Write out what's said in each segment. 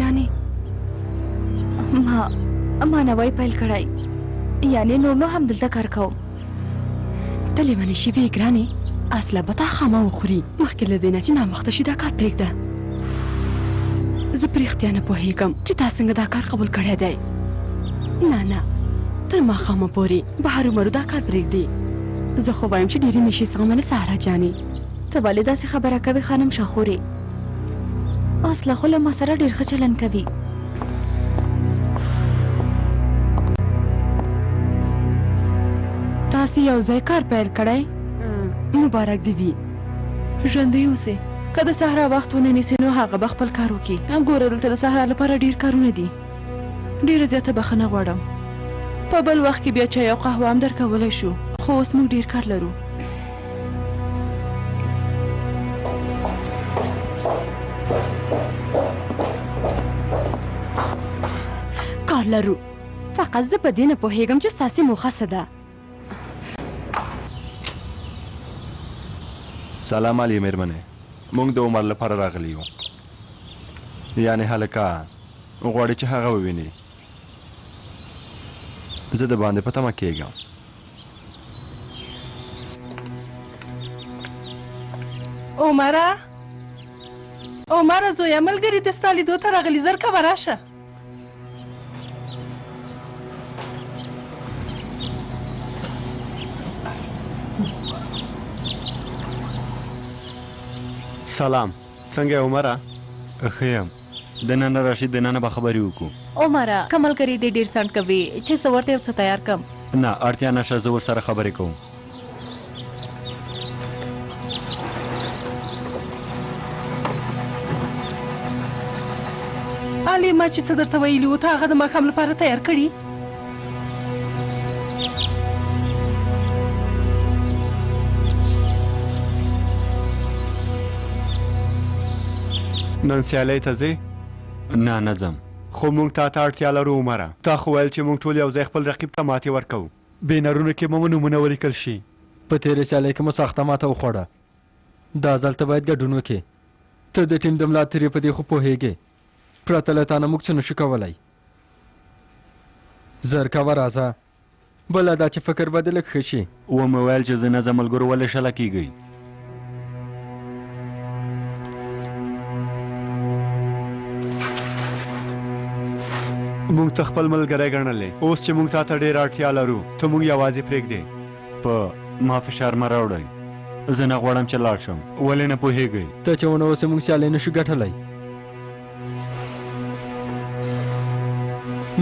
جانې ما نوی پیل کړی یعنی نو هم دلته کار کوم ته لیونۍ شوې ګرانې اصله به تا خامه وخوري مخکې له دې نه چې ناوخته شي دا کار پرېږده زه په رښتیا نه پوهېږم چې تا څنګه دا کار قبول کړی دی نه تر ماښامه پورې به هرومرو دا کار پرېږدي زه خو وایم چې ډېرې نشي زغملی سهرا جانې ته ولې داسې خبره کوې خانم شاخورې اصله خو له ما سره ډېر ښه چلن کوي تاسې یو ځای کار پیل کړی مبارک دې وي ژوندی اوسئ که د سهرا وخت ونه نیسئ نو هغه به خپل کار وکړي ګوره دلته د سهرا لپاره ډېر کارونه دي ډېره زیاته بخښنه غواړم په بل وخت کې بیا چای او قهوه هم درکولی شو خو اوس موږ ډېر کار لرو کار لرو فقط زه په دې نه پوهېږم چې ستاسې موخه څه ده سلام علی مېرمنې موږ د عمر لپاره راغلی یو یعنې هلکه غواړي چې هغه وویني زه د باندې په تمه کېږم عمره زویه ملګري د ستا لیدو ته راغلي زر کوه راشه سلام څنګه عمره ښه یم د نن راشي د نن به خبرې وکړو عمره کمل کری دې ډیر څنډ کوي چې څه ورته یو څه تیار کم نه اړتیا نشه زه ورسره خبرې کوم علي ما چې څه درته ویلي وو ته هغه د ماښام لپاره تیار کړي نن سیالۍ ته ځې نه ځم خو موږ تا ته اړتیا لرو عمره تا خو ویل چې موږ ټول یو ځای خپل رقیب ته ماتې ورکوو بینرونو کې مو نومونه ولیکل شي په تېرې سیالۍ کې مو سخته ماته وخوړه دا ځل ته باید ګډون وکړې ته د ټیم د ملاتړې په دې خو پوهېږې پرته له تا نه موږ څه نشو کولی زر کوه راځه بله دا چې فکر به دې لږ ښه شي ومې ویل چې زه نه ځم ملګرو ولې شله کېږئ موږ ته خپل ملګری ګڼلی اوس چې موږ تا ته ډېره اړتیا لرو ته موږ یوازې پرېږدې په ما فشار مه راوړئ زه نه غواړم چې لاړ شم ولې نه پوهېږئ ته چې ونه اوسې موږ سیالۍ نشو ګټلی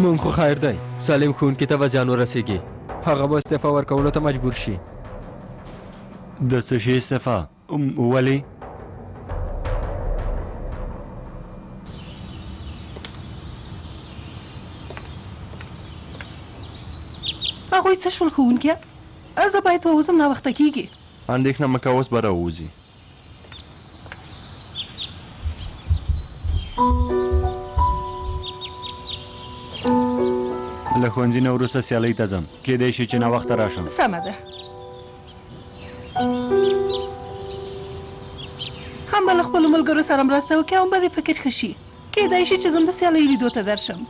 موږ خو خیر دی سالم ښوونکي ته به زیان ورسېږي هغه به استعفا ورکولو ته مجبور شي د څه شي استعفا ولې هغوی څه شول ښوونکیه زه باید ووځم ناوخته کېږي اندېښنه مه کوه اوس به راووځي له ښوونځي نه وروسته سیالۍ ته ځم کېدی شي چې ناوخته راشم سمه ده هم به له خپلو ملګرو سره مرسته وکړې او هم به دې فکر ښه شي کېدای شي چې زه د سیالۍ لیدو ته درشم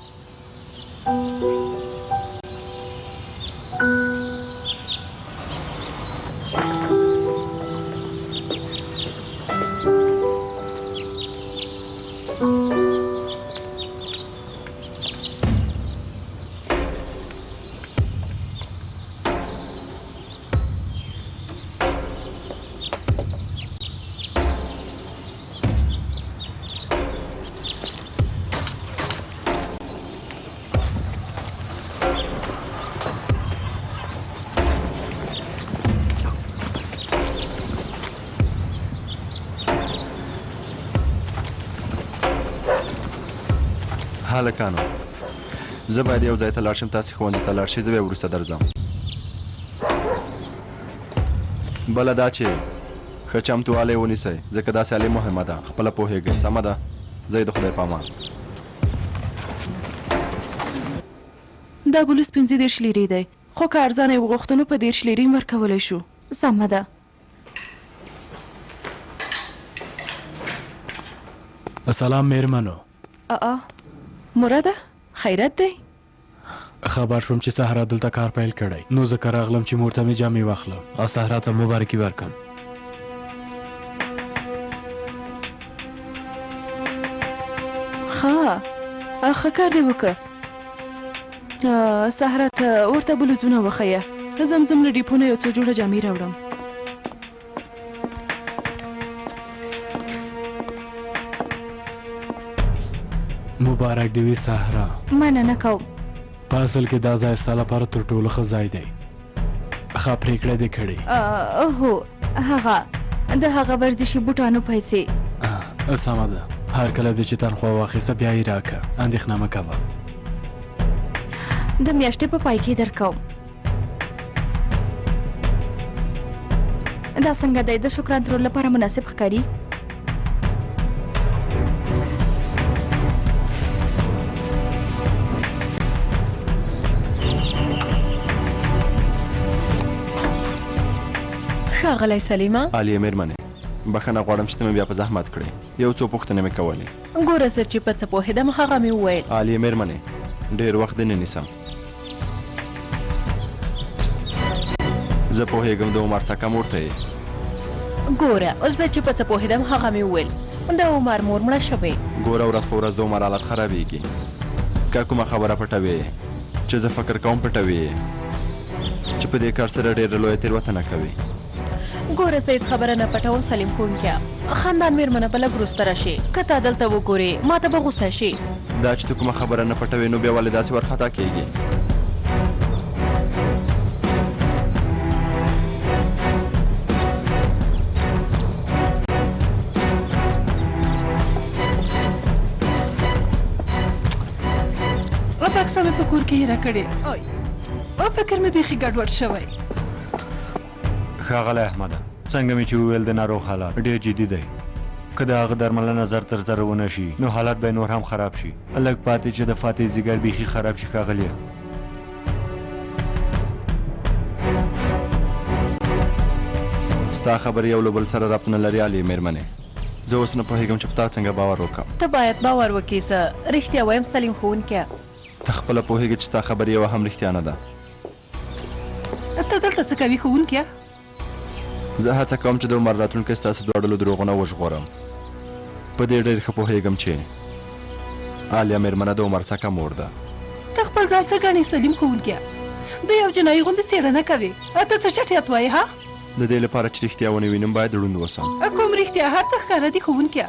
هلکانو زه باید یو ځای ته لاړ شم تاسې ښوونځي ته لاړ شئ زه بیا وروسته درځم بله دا چې ښه چمتووالی ونیسئ ځکه دا سیالۍ مهمه ده خپله پوهېږئ سمه ده ځئ د خدای په امان دا بلوز 15 لیرې دی خو که ارزانه یې وغوښتو نو په 10 لیرې هم ورکولی شو سمه ده سلام میرمنو مراده خیرت دی خبر شوم چې سهرا دلته کار پیل کړی نو ځکه راغلم چې مور ته مې جامې واخلم او سهرا ته مبارکي ورکړم ښه کار دی وکړه سهرا ته ورته بلوزونه وښیه زمزم له ډیپو نه یو څو جوړه جامې راوړم مبارک دی وي سهرا مننه کوم په اصل کې دا ځای ستا لپاره تر ټولو ښه ځای دی ښه پرېکړه دې کړې هو هغه د هغه ورزشي بوټانو پیسې سمه ده هر کله دې چې تنخوا واخیسته بیا یې راکړه اندېښنه مه کوه د میاشتې په پای کې درکوم دا څنګه دی د شکران ترور لپاره مناسب ښکاري ښاغلی سلیمه عالیه مېرمنې بخښنه غواړم چې ته مې بیا په زحمت کړې یو څو پوښتنې مې کولې ګوره زه چې په څه پوهېدم هغه مې وویل عالیه مېرمنې ډېر وخت دې نه نیسم زه پوهېږم د عمر څخه مور ته یې ګوره زه چې په څه پوهېدم هغه مې وویل د عمر مور مړه شوې ګوره ورځ په ورځ د عمر حالت خرابېږي که کومه خبره پټوې چې زه فکر کوم پټوې چې په دې کار سره ډېره لویه تېروتنه کوي ګوره زه هېڅ خبره نه پټوم سلیم ښوونکیه خاندان مېرمنه به لږ وروسته راشي که ته دلته وګورې ما ته به غوسه شي دا چې ته کومه خبره نه پټوې نو بیا ولې داسې وارخطا کېږي بکسه مې په کور کې هېره کړې فکر مې بیخي ګډوډ شوی ښاغلی احمده څنګه مې چې وویل د ناروغ حالات ډېر جدي دی که د هغه درملنه زر تر زره ونه شي نو حالات به نور هم خراب شي لږ پاتې چې د فاتح ځیګر بیخي خراب شي ښاغلیه ستا خبرې یو له بل سره ربط نه لري عالیه مېرمنې زه اوس نه پوهېږم چې په تا څنګه باور وکړم ته باید باور وکړې زه رښتیا وایم سلیم ښوونکیه ته خپله پوهېږې چې ستا خبرې یوه هم رښتیا نه ده ته دلته څه کوې ښوونکیه زه هڅه کوم چې د عمر راتلونکی ستاسو دواړو له دروغونه وژغورم په دې ډېر ښه پوهېږم چې عالیه مېرمنه د عمر څخه مور ده ته خپل ځان څه ګڼې سلیم ښوونکیه د یو جنایي غوندې څېړنه کوې ته څه چټیات وایې ها د دې لپاره چې رښتیا ونه وینم باید ړوند اوسم کوم رښتیا هر څه ښکاره دي ښوونکیه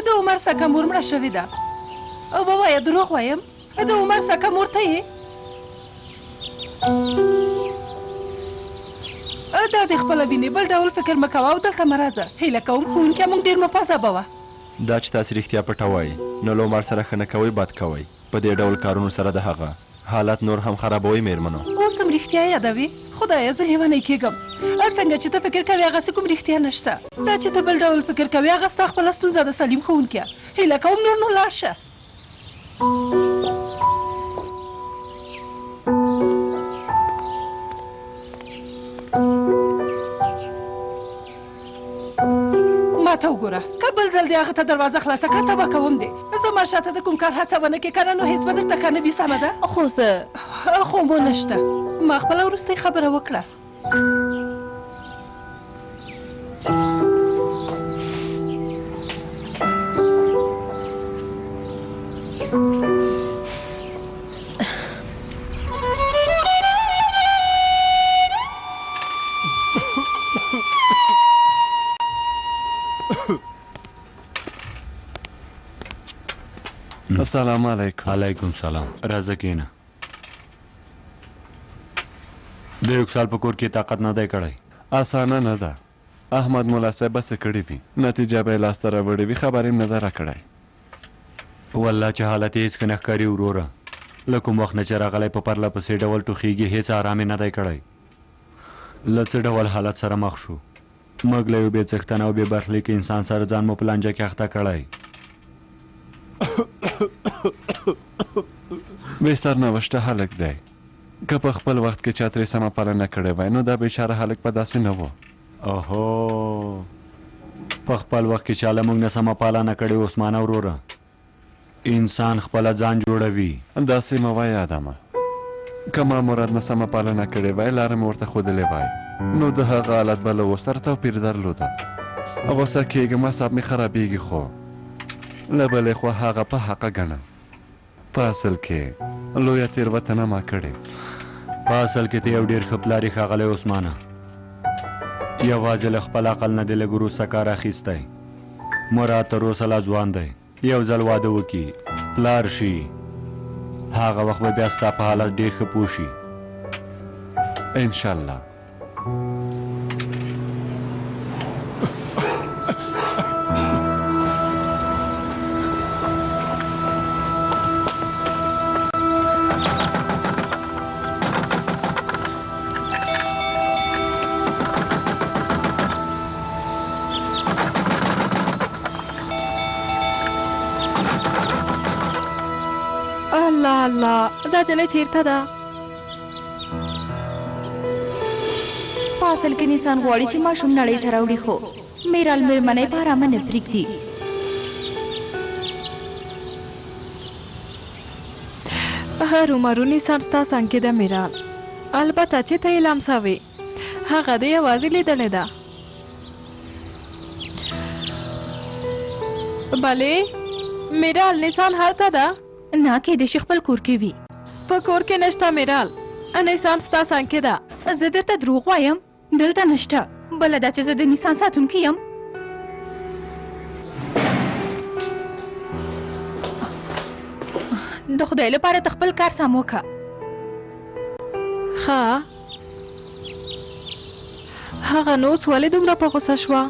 د عمر څخه مور مړه شوې ده او ووایه دروغ وایم د عمر څخه مور ته یې دا دې خپله وینې بل ډول فکر مه کوه او دلته مه راځه هیله کوم ښوونکیه موږ ډېر مه پازابوه دا چې تاسې رښتیا پټوئ نو له عمر سره ښه نه کوئ بد کوئ په دې ډول کارونو سره د هغه حالات نور هم خرابوئ مېرمنو اوس هم رښتیا یادوې خدایه زه لیونی کېږم څنګه چې ته فکر کوې هغسې کوم رښتیا نشته دا چې ته بل ډول فکر کوې هغه ستا خپله ستونزه ده سلیم ښوونکیه هیله کوم نور نو لاړ شه ما ته وګوره که بل ځل دې هغه ته دروازه خلاصه کړه تباه کوم دې زما شاته د کوم کار هڅه ونه کړې که نه نو هېڅ به درته ښه نه وي سمه ده خو زه خو مو نشته ما خپله وروستۍ خبره وکړه السلام علیکم علیکم سلام راځه کېنه د یو سال په کور کې طاقت نه دی کړی اسانه نه ده احمد مولا صاحب څه کړی وي نتیجه به لاسته راوړې وي خبرې مې نه ده راکړی والله چې حالت یې هېڅ نه ښکاري وروره له کوم وخت نه چې راغلی په پرله پسې ډول ټوخېږي هېڅ ارام یې نه دی کړی له څه ډول حالت سره مخ شو موږ له یو بې څښتنه او بې برخلیکه انسان سره ځان مو په لانجه کې اخته کړی بهتر نوشته هلک دی که په خپل وخت کې چا ترې سمه پالنه کړې وای نو دا بیچاره هلک به داسې نه و اوهو په خپل وخت کې چا له موږ نه سمه پالنه کړې عثمانه وروره انسان خپله ځان جوړوي. داسې مه وایه ادمه، که ما مراد نه سمه پالنه کړې وای لاره مې ورته ښودلې وای نو د هغه حالت به له اوس سره توپیر درلوده. غوسه کېږم، اعصاب مې خرابېږي، خو له بلې خوا هغه په حقه ګڼم. په اصل کې لویه تېروتنه ما کړې. په اصل کې ته یو ډېر ښه پلار یې ښاغلی عثمانه. یوازې له خپل عقل نه دې لږ وروسته کار اخیستی. مراد تر اوسه لا ځوان دی، یو ځل واده وکړي، پلار شي، هغه وخت به بیا ستا په حالت ډېر ښه پوه شي. انشاءالله. الله دا جلې چیرته ده؟ په اصل کې انسان غواړي چې ماشوم نړۍ ته راوړي، خو میرال مېرمنې په ارامه نه پرېږدي. هرومرو نیسان ستا څنګه ده میرال؟ البته چې ته یې لمسوې، هغه دې یوازې لیدلې ده. بلې میرال نیسان هلته ده؟ نه کېدای شي خپل کور کې وي. په کور کې نشته میرال، نیسان ستا څنګه ده؟ زه درته دروغ وایم، دلته نشته. بله دا چې زه د نیسان ساتونکي یم. د خدای لپاره ته خپل کار سم وکړه. ښه، هغه نو اوس ولې دومره په غوسه شوه؟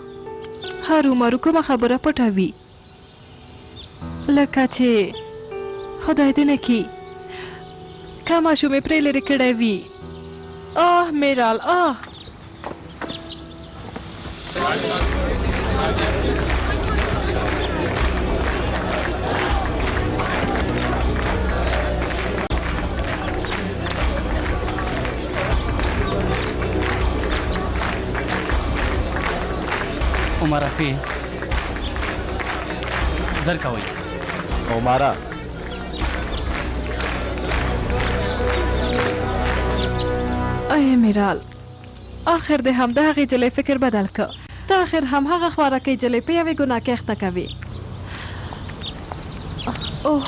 هرومرو کومه خبره پټوي؟ لکه چې خدای دې نه کړي که ماشومې پرې لرې کړی وي. آه میرال، آه. عمره خې زر کوئ. عمره ای میرال، آخر دې هم د هغې جلۍ فکر بدل که. ته آخر هم هغه خوارکۍ جلۍ په یوې ګناه کې اخته کوي. اوه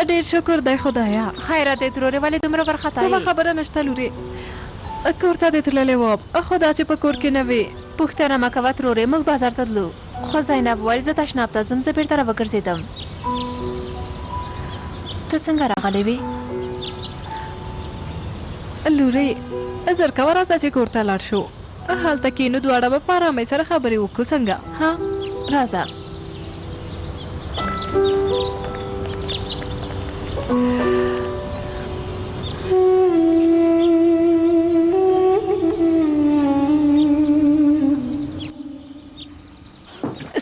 ډېر شکر دی خدایا. خیره دې ترورې ولې دومره وارخطا یې؟ کومه خبره نشته لورې، کور ته دې تللی وم، خو دا چې په کور کې نه وې. پوښتنه مه کوه ترورې، موږ بازار ته تلو. خو زینب ویل زه تشناب ته ځم، زه بېرته راوګرځېدم. ته څنګه راغلی وې؟ لورې زر کوه راځه چې کور ته لاړ شو. هلته کېنو دواړه به په ارامۍ سره خبرې وکړو. څنګه؟ ها راځه.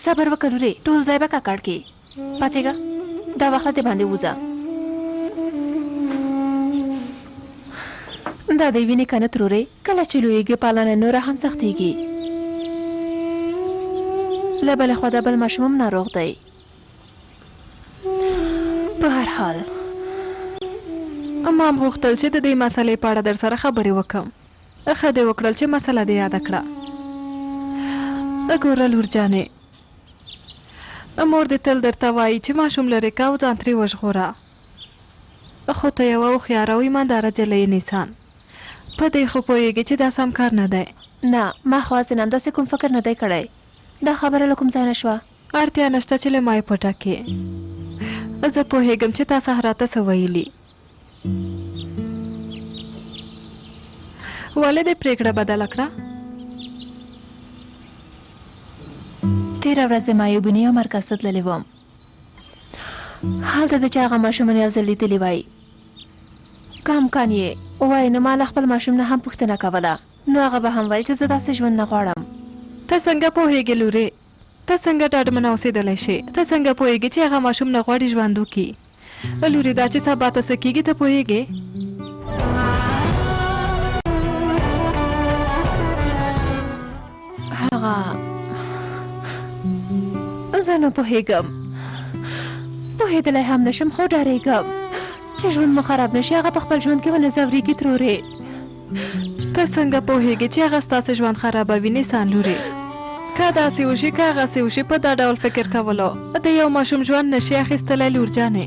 صبر وکړه لورې، ټول ځای به ککړ کړي. پاڅېږه، دا وخت دې باندې وځه. دا دی وینې که نه ترورې، کله چې لویږي پالنه نوره هم سختېږي. له بلې خوا دا بل ماشوم هم ناروغ دی. په هر حال ما هم غوښتل چې د دې مسلې په اړه در سره خبرې وکړم. ښه دې وکړل چې مسله دې یاده کړه. ګوره لور جانې، مور دې تل درته وایي چې ماشوم لرې که او ځان ترې وژغوره. خو ته یوه هوښیاره او ایمانداره جلۍ یې نیسان، په دې خو پوهېږې چې دا سم کار نه دی. نه، ما خو هسې نن داسې کوم فکر نه دی کړی. دا خبره له کوم ځای نه شوه؟ اړتیا نشته چې له ما یې پټه کړې. زه پوهېږم چې تا سهرا ته څه ویلي. ولې دې پرېکړه بدله کړه؟ تېره ورځ د معیوبینې یو مرکز ته تللې وم. هلته د چې هغه ماشومان یو ځل لیدلي وای. که امکان یې ووایي نو ما له خپل ماشوم نه هم پوښتنه کوله، نو هغه به هم ویل چې زه داسې ژوند نه غواړم. ته څنګه پوهېږې لورې؟ ته څنګه ډاډمنه اوسېدلی شې؟ ته څنګه پوهېږې چې هغه ماشوم نه غواړي ژوند وکړي؟ لورې دا چې سبا ته څه کېږي ته پوهېږې؟ هغه زه نه پوهېږم. په پوهېدلی هم نشم خو ډارېږم چې ژوند مو خراب نشي هغه په خپل ژوند کې ونه ځورېږي ترورې ته څنګه پوهېږې چې هغه ستاسې ژوند خرابوي نیسان لورې که داسې وشي که هغسې وشي په دا ډول فکر کولو د یو ماشوم ژوند نشي اخیستلی لورجانې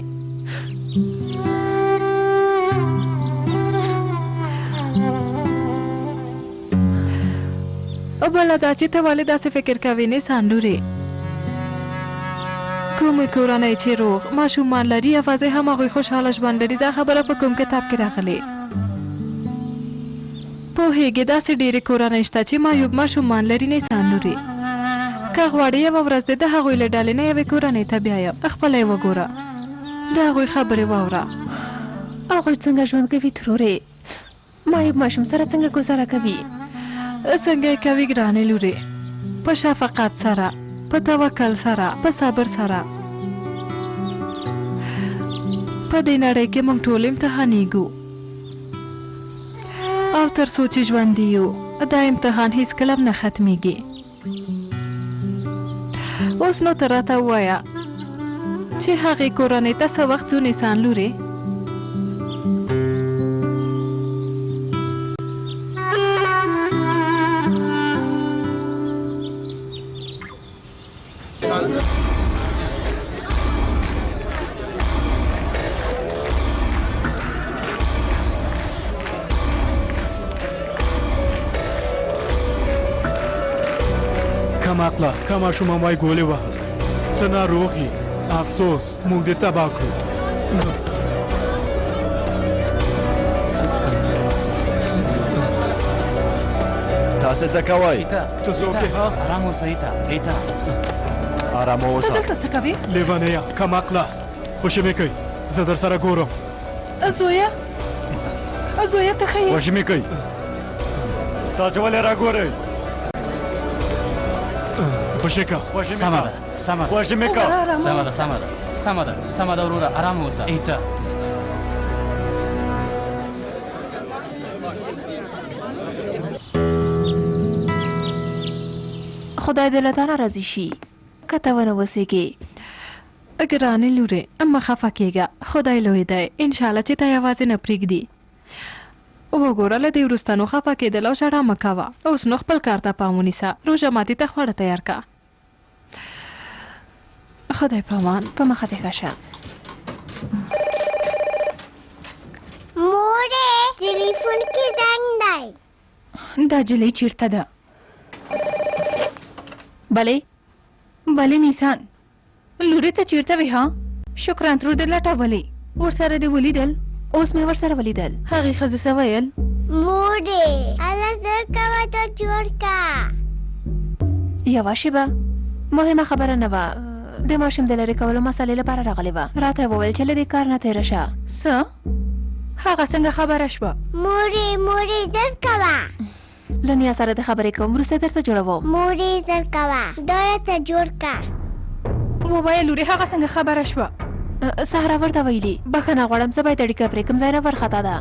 بله دا چې ته ولې داسې فکر کوې نیسان لورې کومې کورنۍ چې روغ ماشومان لري یوازې هماغوی خوشحاله ژوند لري دا خبره په کوم کتاب کې راغلې پوهېږې داسې ډېرې کورنۍ شته چې معیوب ماشومان لري نیسان لورې که غواړې یوه ورځ دې د هغوی له ډلې نه یوې کورنۍ ته بیایم خپله یې وګوره د هغوی خبرې واوره هغوی څنګه ژوند کوي ترورې معیوب ماشوم سره څنګه ګزاره کوي څنګه یې کوي ګرانې لورې په شفقت سره په توکل سره په صبر سره په دې نړۍ کې موږ ټول امتحانېږو او تر څو چې ژوندي یو دا امتحان هیڅکله نه ختمیږي اوس نو ته راته ووایه چې هغې کورنۍ ته څه وخت ځو نیسان لورې کماقله که ماشومان وای ګولې وهل ته ناروغ یې افسوس موږ دې تباه کړو تاسې څه کوئ ته څوک یې ها ارام اوسئ ته ارامه ته اوسه دلته څه کوې لیونیه کماقله خوشي مې کوي زه در سره ګورم زویه زویه ته ښه یې خوشي مې کوي تاسو ولې راګورئ خوشي که خوشي مې سمه ده سمه ده خوشي مې که سمه ده سمه ده سمه ده سمه ده وروره ارام اوسه ایته خدای دې له تا نه راضي شي که ته ونه اوسېږې ګرانې لورې مه خفه کېږه خدای لوی دی انشاءالله چې ته یوازې نه پرېږدي وګوره له دې وروستنو خفه کېدل او ژړا مه کوه اوس نو خپل کار ته پام ونیسه روژه ماتي ته خواړه تیار که خدای په امان په مخه دې ښه شه مورې ټلیفون کې زنګ دی دا جلۍ چیرته ده بلې بلې نیسان لورې ته چیرته وې ها شکران ترور دې لټولې ورسره دې ولیدل اوس مې ورسره ولیدل هغې ښځې څه ویل مورې الله زر کوه ته جوړ کا یوه شېبه مهمه خبره نه وه د ماشوم د لرې کولو مسلې لپاره راغلې وه راته یې وویل چې له دې کار نه تېره شه څه هغه څنګه خبره شوه مورې زر کوه له نیا سره د خبرې کوم وروسته درته جوړوم مورې زر کوه دا راته جوړ کا ووایه لورې هغه څنګه خبره شوه سهرا ورته ویلي بښنه غواړم زه باید اړیکه پرېږدم ځای نه وارخطا ده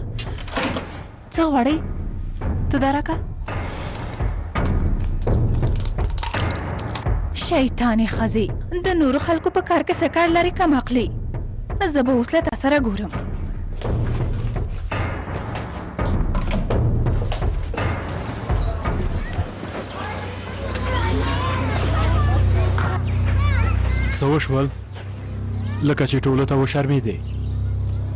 څه غواړئ ته دا راکړه شیطانې ښځې د نورو خلکو په کار کې څه کار لري کم عقلي زه به اوس له تا سره ګورم څه وشول لکه چې ټولو ته وشرمېدې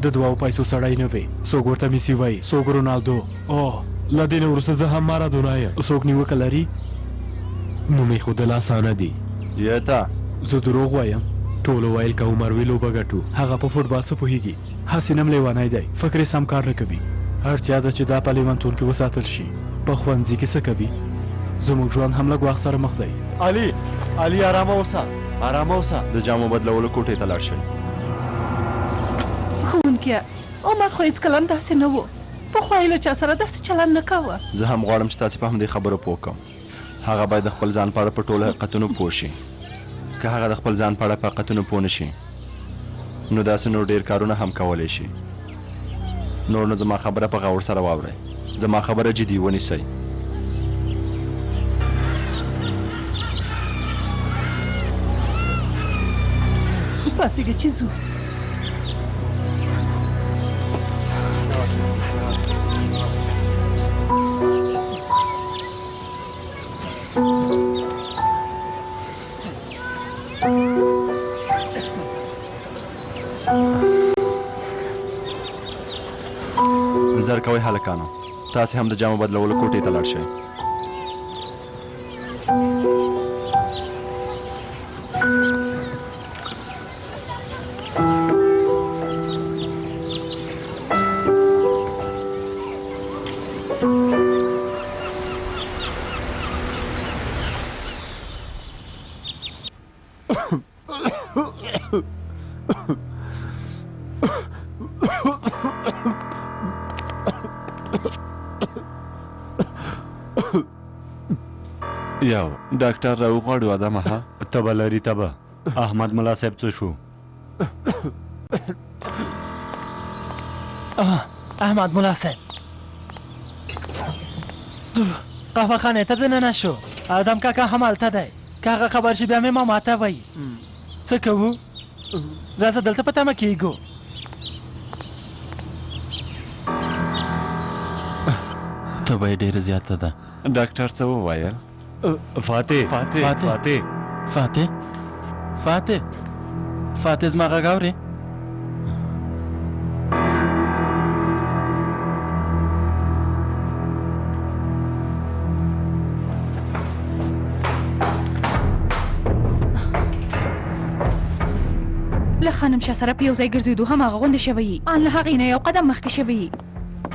د دوو پیسو سړی نه وې څوک ورته میسي وایي څوک رونالدو اوه له دې نه وروسته زه هم مارادونا یم څوک نیوکه لري نوم ایښودل اسانه دي یته زه دروغ وایم ټولو ویل که عمر وی لوبه ګټو هغه په فوټبال څه پوهېږي هسې نم لیونی دی فکر یې سم کار نه کوي هر چا ده چې دا په لیونتون کې وساتل شي په ښوونځي کې څه کوي زموږ ژوند هم لږ وخت سره مخ دی علي ارامه اوسه ارامه اوسه د جامو بدلولو کوټې ته لاړ شئ ښوونکیه عمر خو هېڅکله هم داسې نه و پخوا یې له چا سره داسې چلند نه کوه زه هم غواړم چې تاسې په همدې خبرو پوه کړم هغه باید د خپل ځان په اړه په ټولو حقیقتونو پوه شي که هغه د خپل ځان په اړه په حقیقتونو پوه نه شي نو داسې نور ډېر کارونه هم کولی شي نور نو زما خبره په غور سره واورئ زما خبره جدي ونیسئ پاڅېږه چې ځو کوئ هلکانو تاسې هم د جامو بدلولو کوټې ته لاړ شئ یو ډاکټر راوغواړو ادمه ها تبه لري تبه احمد ملا صاحب څه شو احمد ملا صاحب قهوه خانه ته دننه شو ادم کاکا هم هلته دی که هغه خبر شي بیا مې ما ماته وایي څه کوو راځه دلته په تمه کېږو تبه یې ډېره زیاته ده ډاکټر څه وویل فاتح زما غږ اورې له خانم شاه سره په یو ځای ګرځېدو هماغه غونډه شوی ان له هغې نه یو قدم مخکې شوی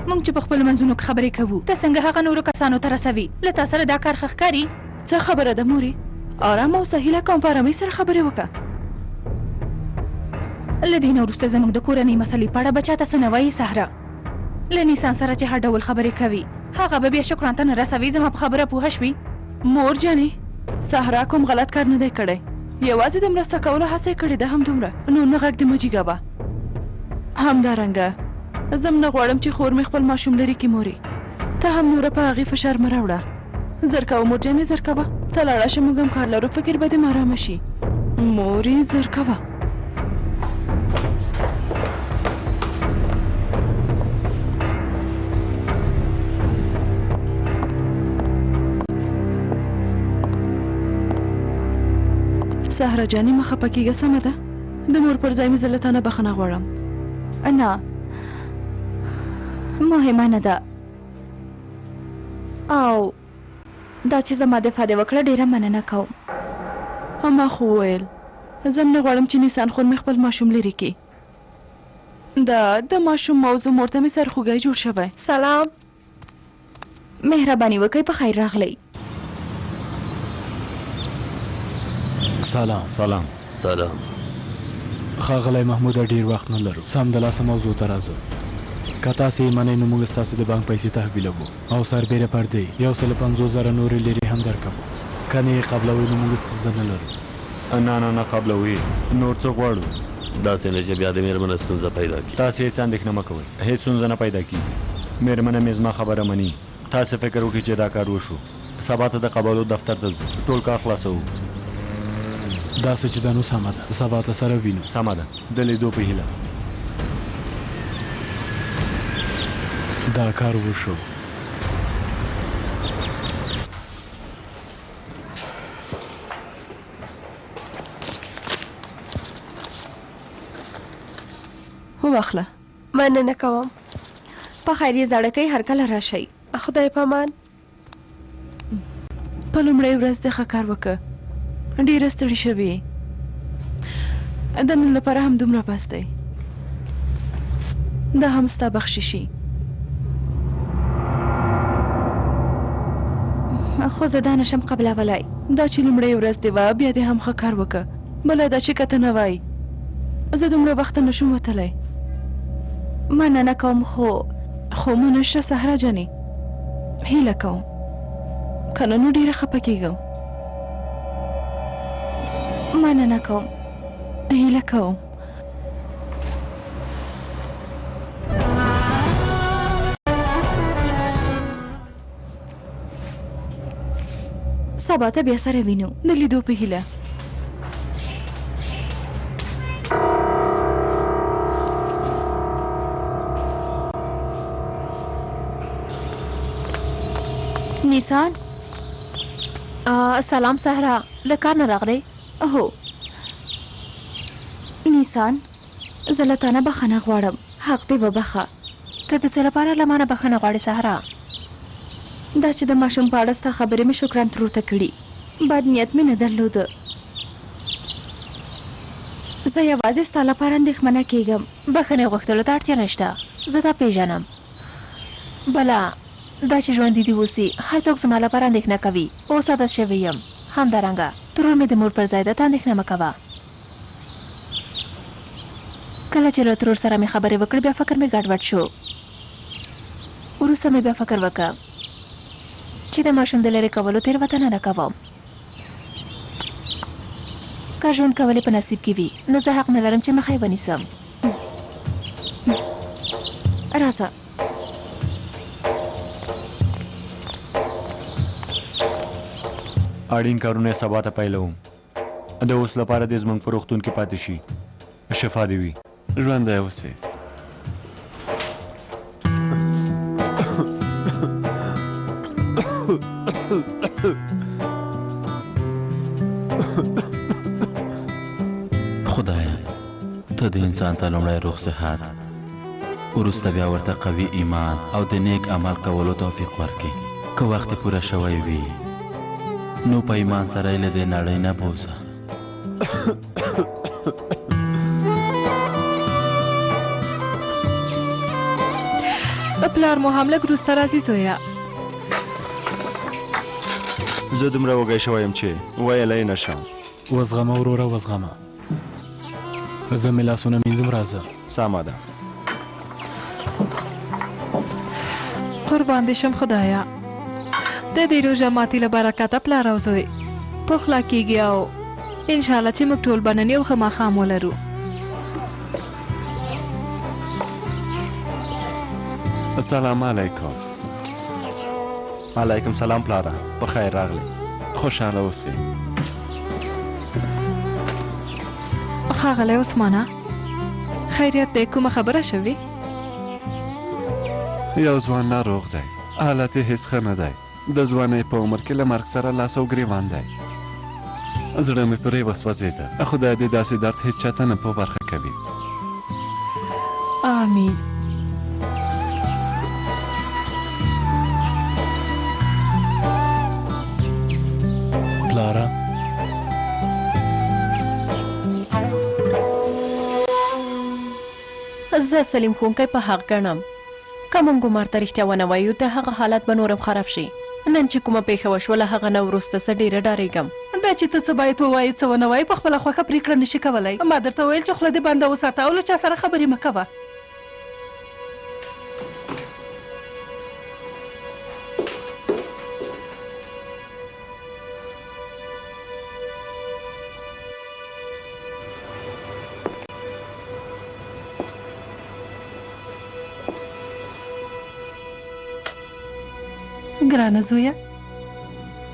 موږ چې په خپلو منځونو کې خبرې کوو ته څنګه هغه نورو کسانو ته رسوي له تا سره دا کار ښه ښکاري څه خبره ده مورې ارام او سهیله کوم په ارامۍ سره خبرې وکړه له دې نه وروسته زموږ د کورنۍ مسلې په اړه به چاته څه نه وایي سهره له نیسان سره چې هر ډول خبرې کوي هغه به بیا شکران ته نه رسوي زما په خبره پوه شوي مور جانې سهرا کوم غلط کار نه دی کړی یوازې د مرسته کولو هڅه یې کړې ده همدومره نور نه غږ د مجیګه به همدارنګه زم نه غواړم چې خور مې خپل ماشوم لري کې مورې ته هم نوره په هغې فشار مه راوړه زر کوه مور جانې زر کوه ته لاړه شه موږ هم کار لرو فکر به دې ارامه شي مورې زر کوه سهره جانې مه خفه کېږه سمه ده د مور پر ځای مې زه له تا نه بخښنه غواړم نه مهمه نه ده او دا چې زما دفاع دې وکړه ډېره مننه کوم ما خو وویل زه نه غواړم چې نیسان خور مې خپل ماشوم لرې کړي د ماشوم موضوع مور ته مې سرخوږی جوړ شوی سلام مهرباني وکړئ په خیر راغلی سلام ښاغلی محموده ډیر وخت نه لرو سمدلاسه موضوع ته راځو که تاسې یې منئ نو موږ ستاسو د بانک پیسې تحویلوو او سربیره پردې 150,000 نورې لیرې هم درکوو که نه یې قبلوئ نو موږ ستونزه نه لرو نه قبلوي نور څه غواړو داسې نه چې بیا د مېرمنه ستونزه پیدا کړي تاسې هېڅ اندېښنه مه کوئ هېڅ ستونزه نه پیدا کېږي مېرمنه مې زما خبره مني تاسې فکر وکړئ چې دا کار وشو سبا ته د قبالو دفتر ته ځو ټول کار خلاصوو داسې چې دا نو سمه ده سبا ته سره وینو سمه ده د لیدو په هیله دا کار وشو واخله مننه کوم په خیر یې زړکۍ هر کله راشئ خدای په امان په لومړۍ ورځ دې ښه کار وکړه ډېره ستړې شوې د نن لپاره هم دومره بس دی دا هم ستا بخششي خو زه دا نشم قبلولی دا چې لومړۍ ورځ دې وه بیا دې هم ښه کار وکړه بله دا چې که ته نه وای زه دومره وخته نشم وتلی مننه کوم خو مو نشته سهره جانې هیله کوم که نه نو ډېره خفه کېږم مننه کوم هیله کوم سبا ته بیا سره وینو د لیدو په هیله نیسان سلام سهرا له کار نه راغلی هو نیسان زه له تا نه بخښنه غواړم حق دې وبخښه ته د څه لپاره له مانه بخښنه غواړې سهرا؟ دا چې د ماشوم په اړه ستا خبرې مې شکران ترور ته کړي، بد نیت مې نه درلوده. زه یوازې ستا لپاره اندېښمنه کېږم. بخښنې غوښتلو ته اړتیا نشته، زه تا پیژنم. بله دا چې ژوندي دي اوسي هر څوک زما لپاره اندېښنه کوي. اوس عادت شوی یم. همدارنګه ترور مې د مور پر ځای ده، ته اندېښنه مه کوه. کله چې له ترور سره مې خبرې وکړې بیا فکر مې ګډوډ شو. وروسته مې بیا فکر وکړ چې د ماشوم د لرې کولو تېروتنه نه کوم. که ژوند کولی په نصیب کې وي نو زه حق نه لرم چې مخه یې ونیسم. راځه. اړین کارونه سبا ته پیلوم. د اوس لپاره دې زموږ په روغتون کې پاتې شي. شفا دې وي. ژوندی اوسې. خدایا ته د انسان ته لومړی روغ صحت، وروسته بیا ورته قوي ایمان او د نیک عمل کولو توفیق ورکړي. که وخت پوره شوی وي نو په ایمان سره یې له دې نړۍ نه بوځه. پلار مو هم لږ وروسته راځي زویه. زه دومره وږی شوی یم چې ویلی نه شم. وزغمه وروره وزغمه. زه مې لاسونه مینځم، راځه. سمه ده. قربان دې شم خدایا. د دې روژه ماتي له برکته پلار او زوی پخلا کېږي او انشاءالله چې موږ ټول به نن یو ښه ماښام ولرو. السلام علیکم. علیکم سلام پلاره، په خیر راغلی. خوشحاله اوسئ. ښاغلی عثمانه خیریت دی؟ کومه خبره شوې؟ یو ځوان ناروغ دی، حالت یې هیڅ ښه نه دی. د ځوانۍ په عمر کې له مرګ سره لاس او ګریوان دی. زړه مې پرې وسوځېده. خدای دې داسې درد هیڅ چاته نه په برخه کوي. آمین. پلاره زه سلیم ښوونکی په حق ګڼم. که موږ ګمار ته رښتیا ونه وایو د هغه حالت به نورم خراب شي. نن چې کومه پیښه وشوله هغه نه وروسته زه ډېره ډارېږم. دا چې ته څه باید ووایې څه ونه وایې په خپله خوښه پرېکړه نشي کولی. ما درته ویل چې خوله دې بنده وساته او له چا سره خبرې مه کوه. ګرانه زویه،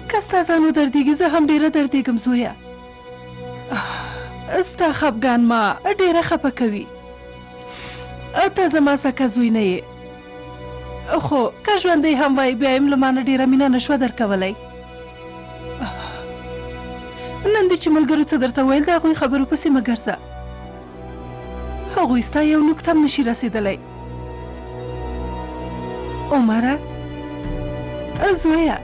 که ستا ځان ودردېږي زه هم ډېره دردېږم زویه. ستا خفګان ما ډېره خفه کوي. ته زما سکه زوی نه یې، خو که ژوندی هم وایي بیا یم له ما نه ډېره مینه نه شوه درکولی. نن دې چې ملګرو څه درته ویل د هغوی خبرو پسې مه ګرځه. هغوی ستا یو نقطه هم نشي رسېدلی. عمره زویه،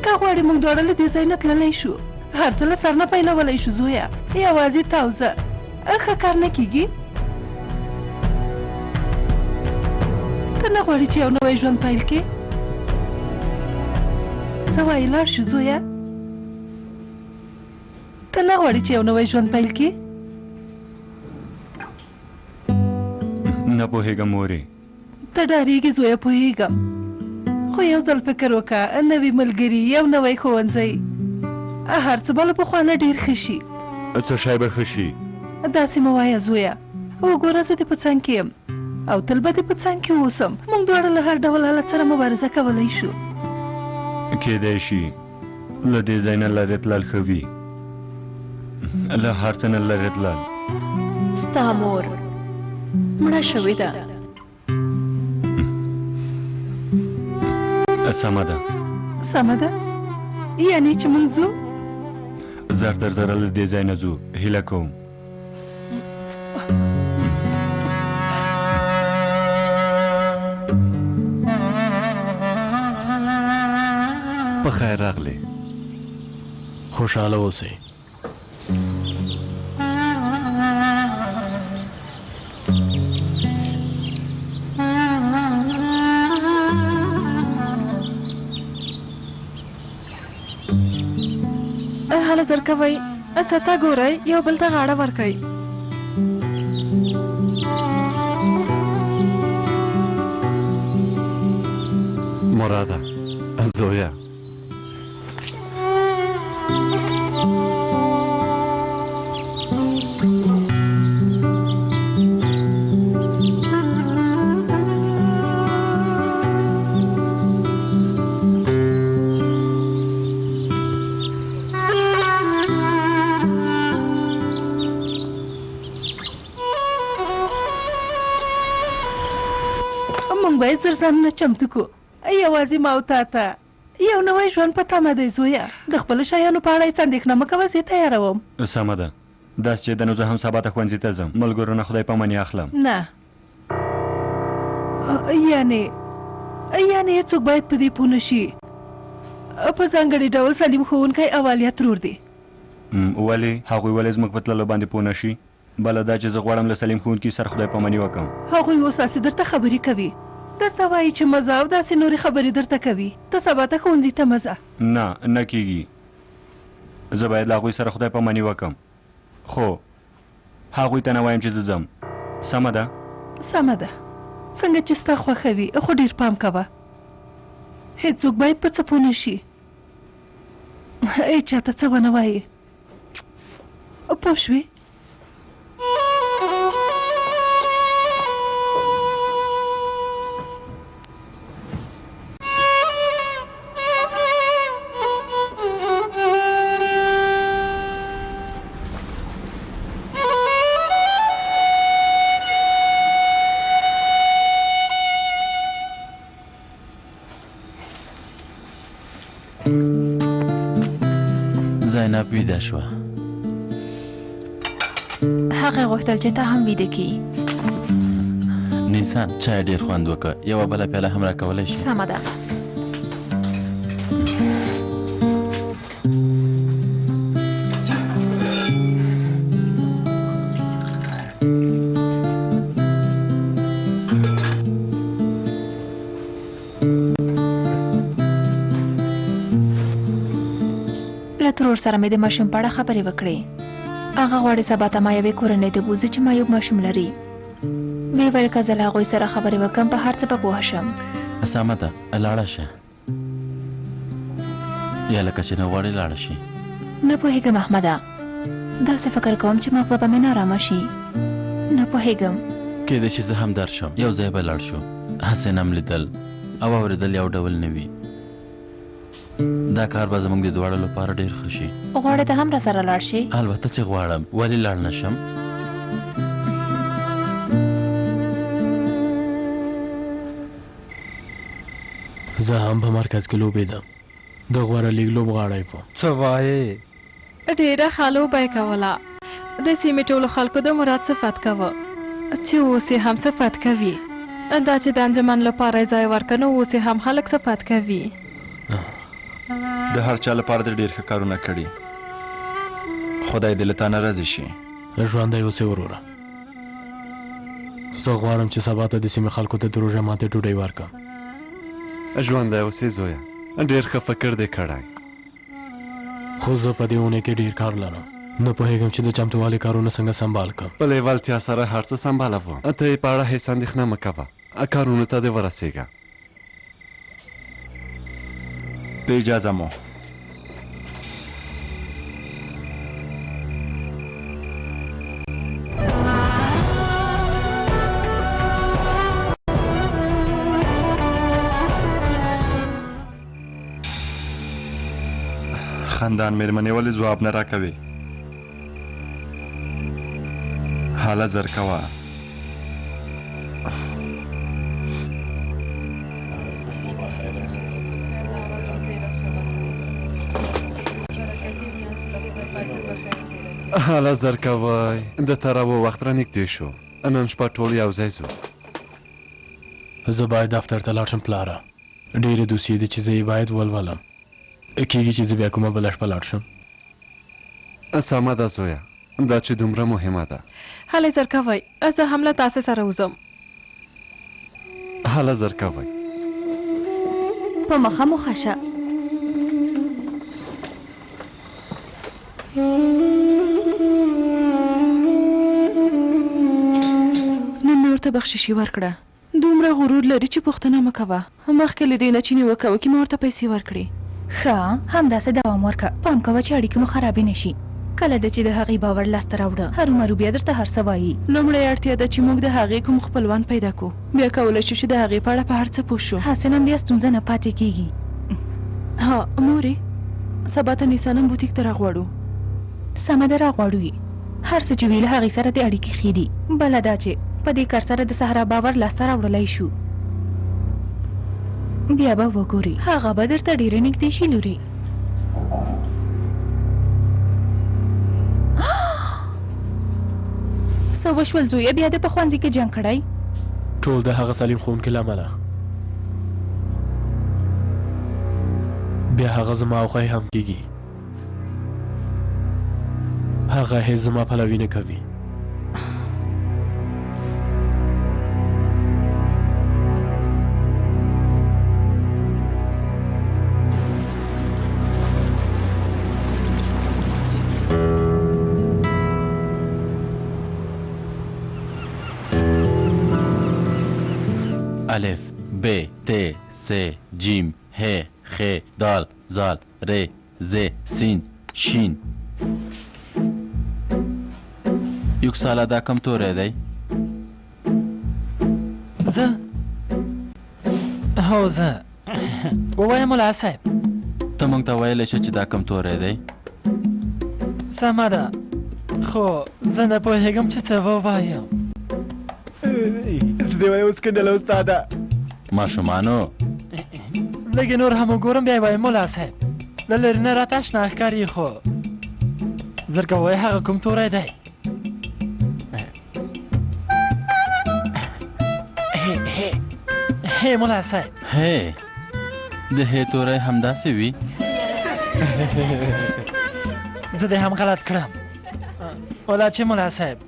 که غواړې موږ دواړه له دې ځای نه تللی شو، هر څه له سر نه پیلولی شو زویه. یوازې تا او زه ښه کار نه کېږي؟ ته نه غواړې چې یو نوی ژوند پیل کړې؟ څه وایې لاړ شو زویه؟ ته نه غواړې چې یو نوی ژوند پیل کړې؟ نه پوهېږم مورې. ته ډارېږې زویه، پوهېږم، خو یو ځل فکر وکړه، نوي ملګري، یو نوی ښوونځی، هر څه به له پخوا نه ډېر ښه شي. څه شی به ښه شي؟ داسې مه وایه زویه. وګوره زه دې په څنګ کې یم او تل به دې په څنګ کې اوسم. موږ دواړه له هر ډول حالت سره مبارزه کولی شو. کېدای شي له دې ځای نه لرې تلل ښه وي، له هر څه نه لرې تلل. ستا مور مړه شوې ده. سمه ده. سمه ده؟ یعنې چې موږ ځو؟ زر تر زره له دې ځای نه ځو، هیله کوم. په خیر راغلی. خوشحاله اوسئ. هله زر کوئ ستا ګورئ یو بل ته غاړه ورکئ. مراده زویا موږ باید زر ځانونه چمتو کو. یوازې ما او تا ته یو نوی ژوند په تمه دی زویه. د خپلو شیانو په اړه هېڅ اندېښنه مه کوه، زه تیاروم. سمه ده. داسې چې د نو زه هم سبا ته ښوونځي ته ځم. ملګرو نه خدای پاماني اخلم. نه یعنې هېڅوک باید په دې پوه نه شي. په ځانګړي ډول سلیم ښوونکی اولیا ترور دی. ولې هغوی ولې زموږ په تللو باندې پوه نه شي؟ بله دا چې زه غواړم له سلیم ښوونکي سره خدای پاماني وکړم. هغوی اوس هسې درته خبرې کوي، درته وایي چې مزه او داسې نورې خبرې درته کوي. ته سبا ته ښوونځي ته مزه. نه کېږي. زه باید له هغوی سره خدای پاماني وکړم، خو هغوی ته نه وایم چې زه ځم. سمه ده؟ سمه ده. څنګه چې ستا خوښه وي، خو ډېر پام کوه. هېڅوک باید په څه پوه نه شي. هېچا ته څه ونه وایې. پوه شوې؟ زینب ویده شوه. هغه غوښتل چې ته هم ویده کړي. نیسان چای ډېر خوند وکړه. یوه بله پیاله هم راکولی شي؟ سمه ده. له ترور سره مې د ماشوم په اړه خبرې وکړې. هغه غواړي سبا ته ما یوې کورنۍ ته بوځي چې معیوب ماشوم لري. ویې ویل که زه له هغوی سره خبرې وکړم په هر څه به پوه شم. سمه ده، لاړه شه. یا لکه چې نه غواړې لاړه شي. نه پوهېږم احمده، داسې فکر کوم چې مغزه به مې نارامه شي. نه پوهېږم. کېدای شي زه هم درشم، یو ځای به لاړ شو. حسین هم لیدل او اورېدل یو ډول نه وي. دا کار به زموږ د دواړو لپاره ډېر ښه شي. غواړې ته هم را سره لاړ شي؟ البته چې غواړم، ولې لاړ نه شم؟ زه هم په مرکز کې لوبېدم. د غوره لیګ لوبغاړی وم. څه وایې؟ ډېره ښه لوبه یې کوله. د سیمې ټولو خلکو د مراد صفت کوه چې اوس یې هم صفت کوي. دا چې د انجمن لپاره یې ځای ورکړ نو اوس یې هم خلک صفت کوي. د هر چا لپاره د ډېر ښه کارونه کړي. خدای دې له تا نه راضي شي. ژوندی اوسې وروره. زه غواړم چې سبا ته د سیمې خلکو ته د روژه ماتې ډوډۍ ورکړم. ژوندی اوسې زویه، ډېر ښه فکر دې کړی. خو زه په دې اونۍ کې ډېر کار لرم. نه پوهېږم چې د چمتووالي کارونه څنګه سنبال کړم. په لیوالتیا سره هر څه سنبالوم. ته یې په اړه هېڅ اندېښنه مه کوه. کارونو ته دې ورسېږه. په اجازه مو. خاندان مېرمنې ولې ځواب نه راکوي؟ حاله زر کوه. حاله زر کوئ. د تراوو وخت را نږدې شو. نن شپه ټول یو ځای ځو. زه باید دفتر ته لاړ شم پلاره. ډېرې دوسیې دي چې زه یې باید ولولم. کېږي چې زه بیا کومه بله شپه لاړ شم؟ سمه ده زویه، دا چې دومره مهمه ده. هله زر کوئ، زه هم له تاسې سره وځم. هله زر کوئ. په مخه مو ښه شه. نن مې ورته بخششي ورکړه. دومره غرور لري چې پوښتنه مه کوه. مخکې له دې نه چې نیوکه وکړي مې ورته پیسې ورکړې. ښه همداسې دوام ورکړه. پام کوه چې اړیکې مو خرابې نه شي. کله د چې د هغې باور لاسته راوړه هرومرو بیا درته هر څه وایي. لومړی اړتیا ده چې موږ د هغې کوم خپلوان پیدا کړو، بیا کولی شو چې د هغې په اړه په هر څه پوه شو. حسن هم بیا ستونزه نه پاتې کېږي. ها مورې، سبا ته نیسانم بوتیک ته راغواړو. سمه ده راغواړو یې. هر څه چې وي له هغې سره د اړیکې ښې دي. بله دا چې په دې کار سره د سهرا باور لاسته راوړلی شو. بیا به وګوري هغه به درته ډېره نږدې شي لورې. څه وشول زویه، بیا دې په ښوونځي کې جنګ کړی؟ ټول د هغه سلیم ښوونکي له امله. بیا هغه زما او خوی هم کېږي. هغه هیڅ زما پلوي نه کوي. الف ب ت س جیم ه خ دال زال ر ز سین شین. یوکساله دا کم توری دی؟ زه هو زه ووایم ملا صاحب. ته موږ ته ویلی شه چې دا کم توری دی؟ سمه ده، خو زه نه پوهېږم چې څه ووایم. زه دې وایم اوس کنډله استاده. ماشومانو لږې نور هم وګورم بیا یې وایم ملا صاحب. له لرې نه راته اشنا ښکاري، خو زر کوئ هغه کوم توری دی؟ هی ملا صاحب. هی د هی توری همداسې وي؟ زه دې هم غلط کړم. ولا چې ملا صاحب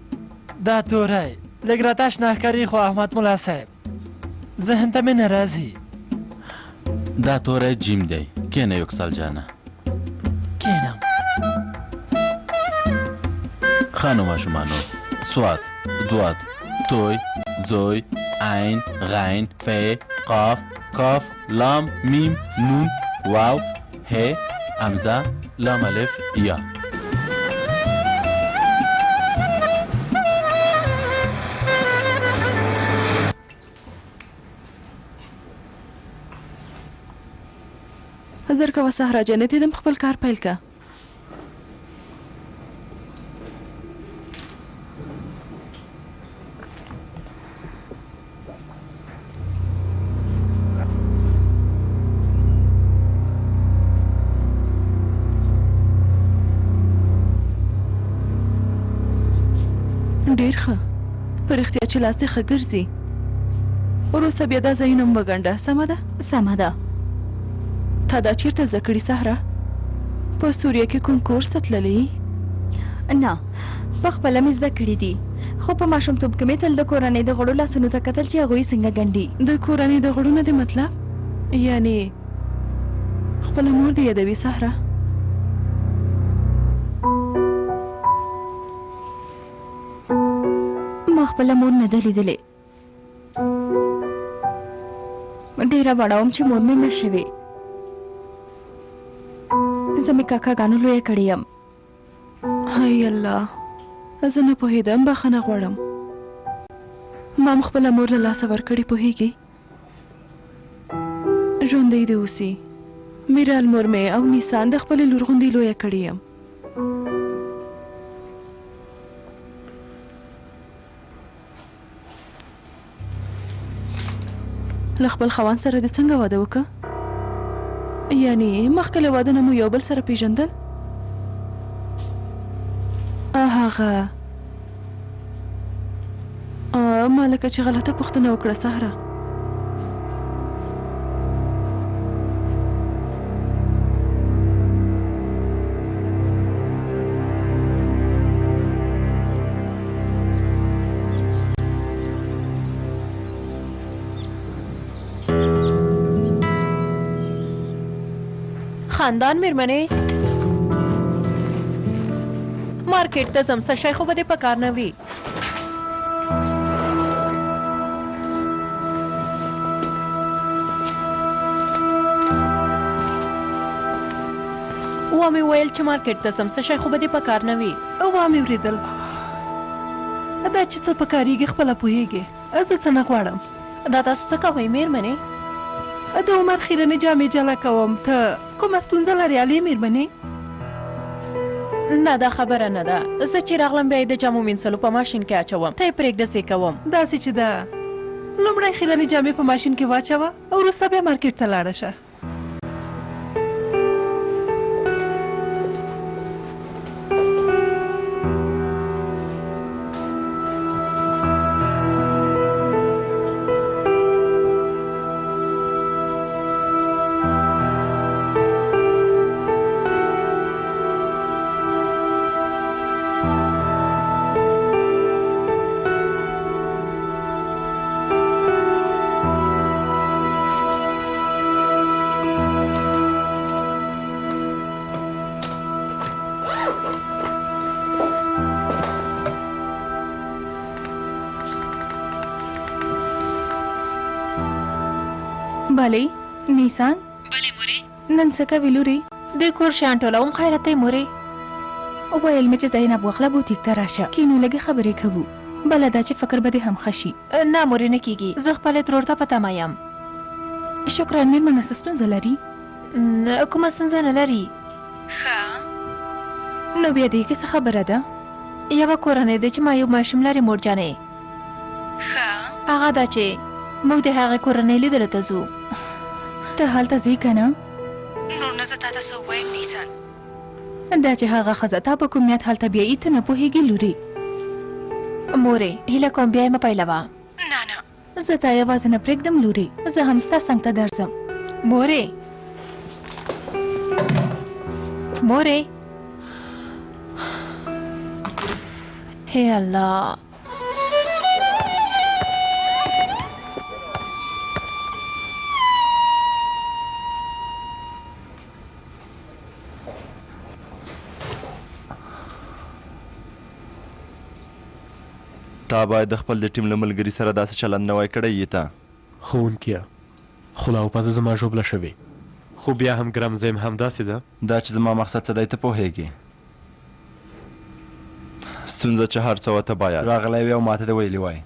دا توری لږ راته اشنا ښکاري، خو احمد ملا صاحب ذهن ته مې نه راځي. دا توری جیم دی. کینه یوکسال جانه. کینم. ښه نو ماشومانو، سواد، دواد، توی، زوی، عین، غین، ف، قاف، کاف، لام، میم، نون، واو، ه، همزه، لام الف، یا. زر کوه سهرا جنتې دم خپل کار پیل که. ډېر ښه، په رښتیا چې لاسې ښه ګرځي. وروسته بیا دا ځایونه هم وګنډه. سمه ده؟ سمه ده. تا دا چیرته زده کړي سهرا؟ په سوریه کې کوم کورس ته تللی؟ نه، په خپله مې زده کړي دي، خو په ماشومتوب کې مې تل د کورنۍ د غړو لاسونو ته کتل چې هغوی څنګه ګنډي. د کورنۍ د غړو نه دې مطلب؟ یعنې خپله مور دې یادوي سهرا؟ ما خپله مور نه ده لیدلې. ډېره وړه وم چې مور مې مړه شوې. زه مې کاکاګانو لویه کړې یم. هی الله، زه نه پوهېدم، بخښنه غواړم. ما هم خپله مور له لاسه ورکړې، پوهېږي؟ ژوندۍ دې اوسي. میرال مور مې او نیسان د خپلې لور غوندې لویه کړې یم. له خپل خاوند سره دې څنګه واده وکړه؟ یعنې مخکې له واده نه مو یو بل سره پیژندل؟ هغه ما لکه چې غلطه پوښتنه وکړه سهرا. خاندان میرمنې مارکیټ ته ځم څه شی خو به دې په کار نه وي وامې ویل چې مارکیټ ته ځم څه شی خو به دې په کار نه وي وامې اورېدل دا چې څه په کارېږي خپله پوهېږې زه څه نه غواړم دا تاسو څه کوئ مېرمنې د عمر خیرنې جامې جلا کوم ته کومه ستونزه لرې علي مېرمنې نه دا خبره نه ده زه چې راغلم بیا یې د جامو مینځلو په ماشین کې اچوم ته یې پرېږده سې کوم داسې چې ده لومړی خیرنې جامې په ماشین کې واچوه او وروسته بیا مارکیټ ته لاړه شه بلې نیسان بلې مورې نن څه کوې لورې د کور شیان ټولوم خیرت دی مورې وویل مې چې زینب واخله بوتیک ته راشه کینو لږې خبرې کوو بله دا چې فکر به دې هم ښه شي نه مورې نه کېږي زه خپلې ترور ته په تمه یم شکران مېرمنه څه ستونزه لري کومه ستونزه نه لري ښه نو بیا دې کې څه خبره ده یوه کورنۍ ده چې ما یو ماشوم لري مورجانې ښه هغه دا چې موږ د هغې کورنۍ لیدلو ته ځو ته هلته ځې که نه نور نه زه تا ته څه ووایم نیسان دا چې هغه ښځه تا په کوم نیت هلته بیایي ته نه پوهېږې لورې مورې هیله کوم بیا یې مه پیلوه نه نه زه تا یوازې نه پرېږدم لورې زه هم ستا څنګ ته درځم مورې مورې هی الله تا باید د خپل د ټیم له ملګري سره داسې چلند نه وای کړی یې تا ښوونکیه خلا او پزه زما ژوبله شوې خو بیا هم ګرم زیم همداسې ده دا چې زما مقصد څه دی ته پوهېږې ستونزه چې هر څه ورته باید راغلی وي او ماته دې ویلي وای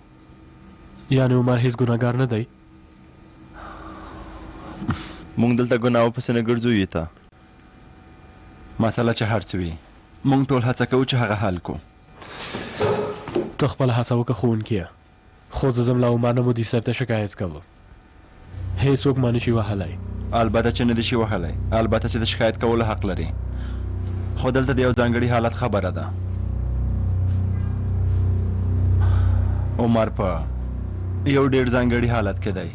یعنې عمر هیڅ ګناهګار نه دی موږ دلته ګناهو پسې نه ګرځو یې ته مسله چې هر څه وي موږ ټول هڅه کوو چې هغه حل کو ته خپله هڅه وکړه ښوونکیه خو زه ځم له عمر نه مدیر صاحب ته شکایت کوم هیڅوک ما نشي وهلی البته چې نه دي شي وهلی البته چې د شکایت کولو حق لري خو دلته د یو ځانګړي حالت خبره ده عمر په یو ډېر ځانګړي حالت کې دی